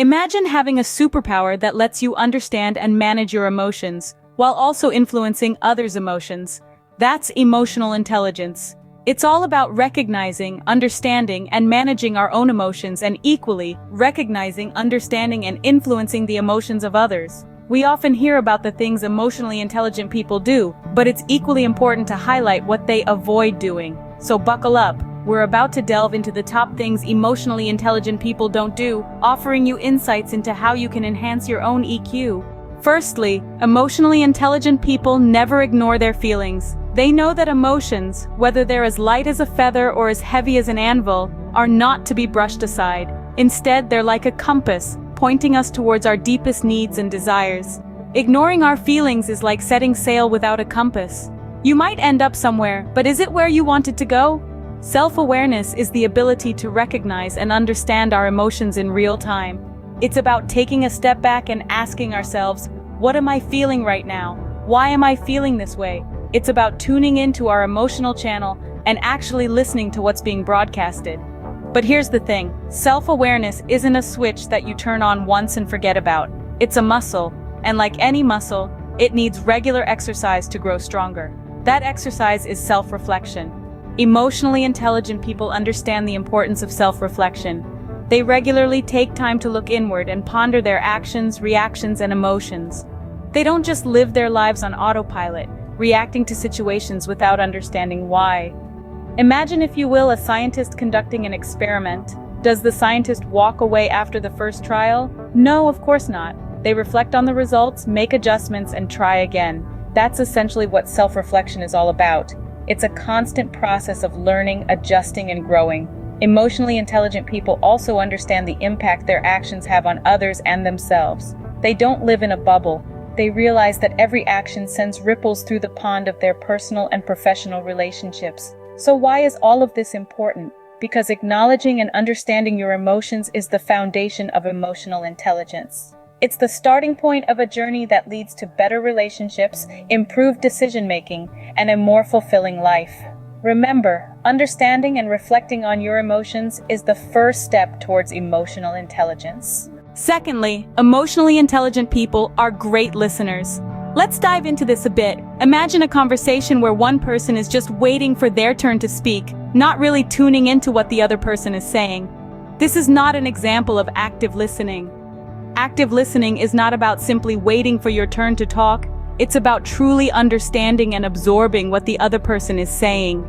Imagine having a superpower that lets you understand and manage your emotions, while also influencing others' emotions. That's emotional intelligence. It's all about recognizing, understanding, and managing our own emotions, and equally, recognizing, understanding, and influencing the emotions of others. We often hear about the things emotionally intelligent people do, but it's equally important to highlight what they avoid doing. So buckle up. We're about to delve into the top things emotionally intelligent people don't do, offering you insights into how you can enhance your own EQ. Firstly, emotionally intelligent people never ignore their feelings. They know that emotions, whether they're as light as a feather or as heavy as an anvil, are not to be brushed aside. Instead, they're like a compass, pointing us towards our deepest needs and desires. Ignoring our feelings is like setting sail without a compass. You might end up somewhere, but is it where you wanted to go? Self-awareness is the ability to recognize and understand our emotions in real time. It's about taking a step back and asking ourselves, what am I feeling right now? Why am I feeling this way? It's about tuning into our emotional channel and actually listening to what's being broadcasted. But here's the thing, self-awareness isn't a switch that you turn on once and forget about. It's a muscle, and like any muscle, it needs regular exercise to grow stronger. That exercise is self-reflection. Emotionally intelligent people understand the importance of self-reflection. They regularly take time to look inward and ponder their actions, reactions, and emotions. They don't just live their lives on autopilot, reacting to situations without understanding why. Imagine, if you will, a scientist conducting an experiment. Does the scientist walk away after the first trial? No, of course not. They reflect on the results, make adjustments, and try again. That's essentially what self-reflection is all about. It's a constant process of learning, adjusting, and growing. Emotionally intelligent people also understand the impact their actions have on others and themselves. They don't live in a bubble. They realize that every action sends ripples through the pond of their personal and professional relationships. So why is all of this important? Because acknowledging and understanding your emotions is the foundation of emotional intelligence. It's the starting point of a journey that leads to better relationships, improved decision-making, and a more fulfilling life. Remember, understanding and reflecting on your emotions is the first step towards emotional intelligence. Secondly, emotionally intelligent people are great listeners. Let's dive into this a bit. Imagine a conversation where one person is just waiting for their turn to speak, not really tuning into what the other person is saying. This is not an example of active listening. Active listening is not about simply waiting for your turn to talk. It's about truly understanding and absorbing what the other person is saying.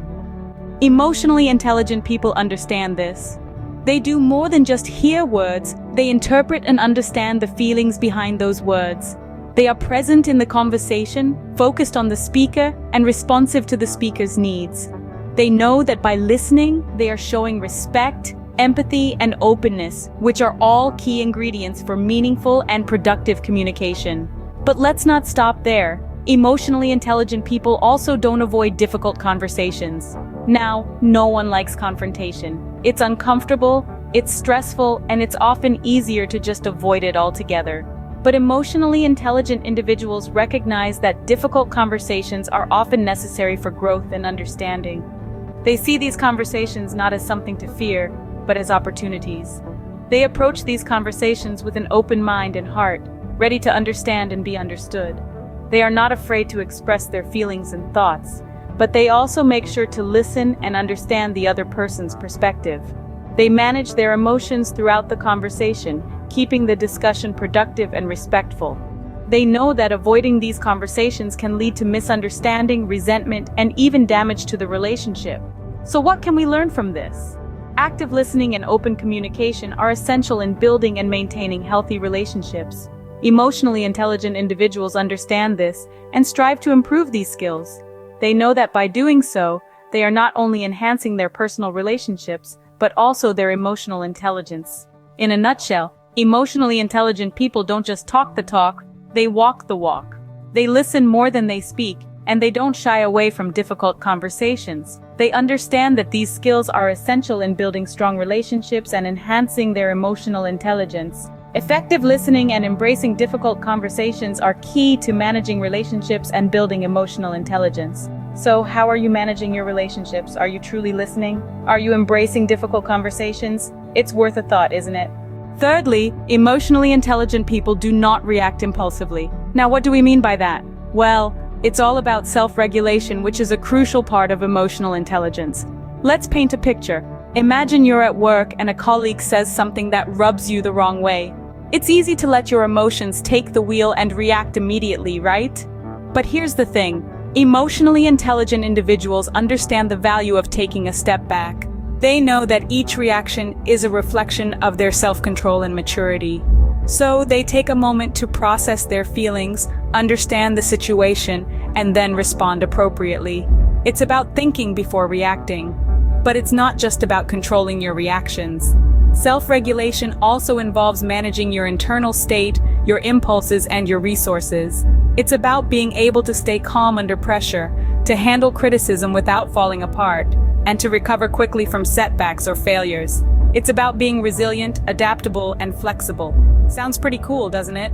Emotionally intelligent people understand this. They do more than just hear words, they interpret and understand the feelings behind those words. They are present in the conversation, focused on the speaker, and responsive to the speaker's needs. They know that by listening, they are showing respect, empathy, and openness, which are all key ingredients for meaningful and productive communication. But let's not stop there. Emotionally intelligent people also don't avoid difficult conversations. Now, no one likes confrontation. It's uncomfortable, it's stressful, and it's often easier to just avoid it altogether. But emotionally intelligent individuals recognize that difficult conversations are often necessary for growth and understanding. They see these conversations not as something to fear, but as opportunities. They approach these conversations with an open mind and heart, ready to understand and be understood. They are not afraid to express their feelings and thoughts, but they also make sure to listen and understand the other person's perspective. They manage their emotions throughout the conversation, keeping the discussion productive and respectful. They know that avoiding these conversations can lead to misunderstanding, resentment, and even damage to the relationship. So what can we learn from this? Active listening and open communication are essential in building and maintaining healthy relationships. Emotionally intelligent individuals understand this and strive to improve these skills. They know that by doing so, they are not only enhancing their personal relationships, but also their emotional intelligence. In a nutshell, emotionally intelligent people don't just talk the talk, they walk the walk. They listen more than they speak, and they don't shy away from difficult conversations. They understand that these skills are essential in building strong relationships and enhancing their emotional intelligence. Effective listening and embracing difficult conversations are key to managing relationships and building emotional intelligence. So, how are you managing your relationships? Are you truly listening? Are you embracing difficult conversations? It's worth a thought, isn't it? Thirdly, emotionally intelligent people do not react impulsively. Now, what do we mean by that? Well, it's all about self-regulation, which is a crucial part of emotional intelligence. Let's paint a picture. Imagine you're at work and a colleague says something that rubs you the wrong way. It's easy to let your emotions take the wheel and react immediately, right? But here's the thing. Emotionally intelligent individuals understand the value of taking a step back. They know that each reaction is a reflection of their self-control and maturity. So they take a moment to process their feelings, understand the situation, and then respond appropriately. It's about thinking before reacting. But it's not just about controlling your reactions. Self-regulation also involves managing your internal state, your impulses, and your resources. It's about being able to stay calm under pressure, to handle criticism without falling apart, and to recover quickly from setbacks or failures. It's about being resilient, adaptable, and flexible. Sounds pretty cool, doesn't it?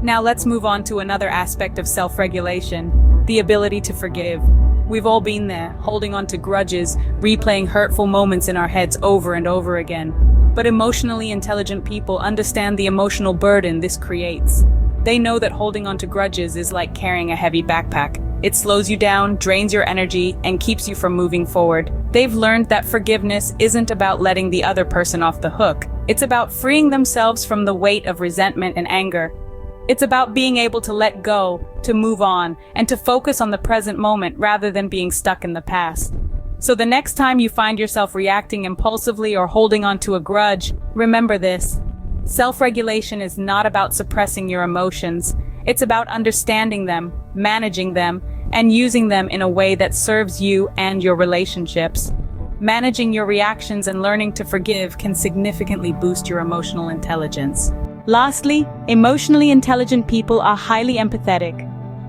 Now let's move on to another aspect of self-regulation, the ability to forgive. We've all been there, holding on to grudges, replaying hurtful moments in our heads over and over again. But emotionally intelligent people understand the emotional burden this creates. They know that holding on to grudges is like carrying a heavy backpack. It slows you down, drains your energy, and keeps you from moving forward. They've learned that forgiveness isn't about letting the other person off the hook. It's about freeing themselves from the weight of resentment and anger. It's about being able to let go, to move on, and to focus on the present moment rather than being stuck in the past. So the next time you find yourself reacting impulsively or holding on to a grudge, remember this. Self-regulation is not about suppressing your emotions. It's about understanding them, managing them, and using them in a way that serves you and your relationships. Managing your reactions and learning to forgive can significantly boost your emotional intelligence. Lastly, emotionally intelligent people are highly empathetic.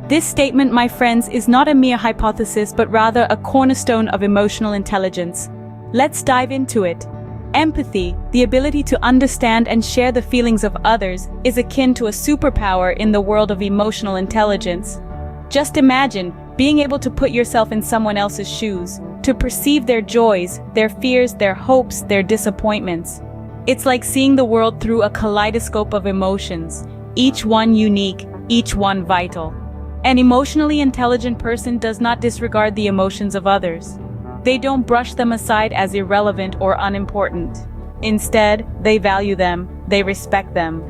This statement, my friends, is not a mere hypothesis, but rather a cornerstone of emotional intelligence. Let's dive into it. Empathy, the ability to understand and share the feelings of others, is akin to a superpower in the world of emotional intelligence. Just imagine being able to put yourself in someone else's shoes, to perceive their joys, their fears, their hopes, their disappointments. It's like seeing the world through a kaleidoscope of emotions, each one unique, each one vital. An emotionally intelligent person does not disregard the emotions of others. They don't brush them aside as irrelevant or unimportant. Instead, they value them, they respect them.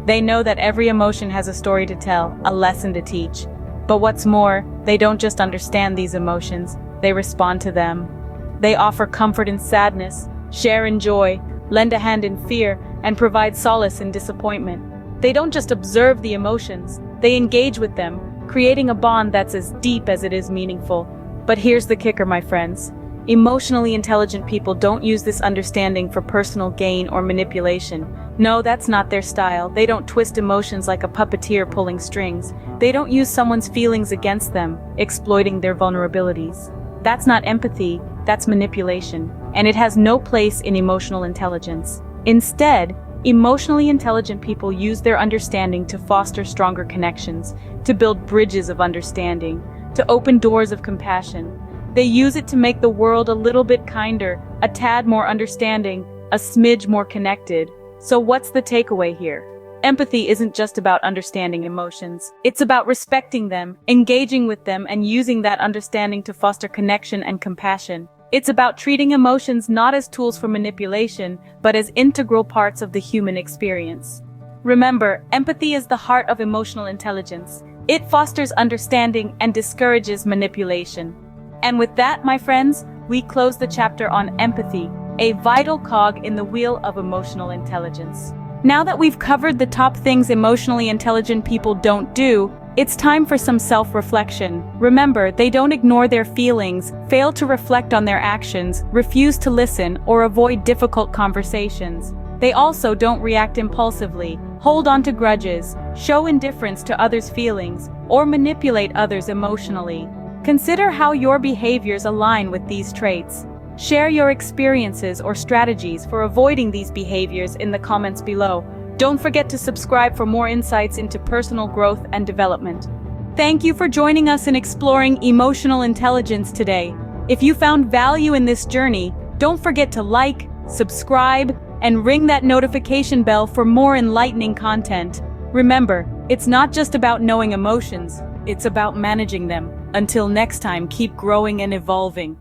They know that every emotion has a story to tell, a lesson to teach. But what's more, they don't just understand these emotions, they respond to them. They offer comfort in sadness, share in joy, lend a hand in fear, and provide solace in disappointment. They don't just observe the emotions, they engage with them, creating a bond that's as deep as it is meaningful. But here's the kicker, my friends. Emotionally intelligent people don't use this understanding for personal gain or manipulation. No, that's not their style. They don't twist emotions like a puppeteer pulling strings. They don't use someone's feelings against them, exploiting their vulnerabilities. That's not empathy, that's manipulation, and it has no place in emotional intelligence. Instead, emotionally intelligent people use their understanding to foster stronger connections, to build bridges of understanding, to open doors of compassion. They use it to make the world a little bit kinder, a tad more understanding, a smidge more connected. So what's the takeaway here? Empathy isn't just about understanding emotions. It's about respecting them, engaging with them, and using that understanding to foster connection and compassion. It's about treating emotions not as tools for manipulation, but as integral parts of the human experience. Remember, empathy is the heart of emotional intelligence. It fosters understanding and discourages manipulation. And with that, my friends, we close the chapter on empathy, a vital cog in the wheel of emotional intelligence. Now that we've covered the top things emotionally intelligent people don't do, it's time for some self-reflection. Remember, they don't ignore their feelings, fail to reflect on their actions, refuse to listen, or avoid difficult conversations. They also don't react impulsively, hold on to grudges, show indifference to others' feelings, or manipulate others emotionally. Consider how your behaviors align with these traits. Share your experiences or strategies for avoiding these behaviors in the comments below. Don't forget to subscribe for more insights into personal growth and development. Thank you for joining us in exploring emotional intelligence today. If you found value in this journey, don't forget to like, subscribe, and ring that notification bell for more enlightening content. Remember, it's not just about knowing emotions, it's about managing them. Until next time, keep growing and evolving.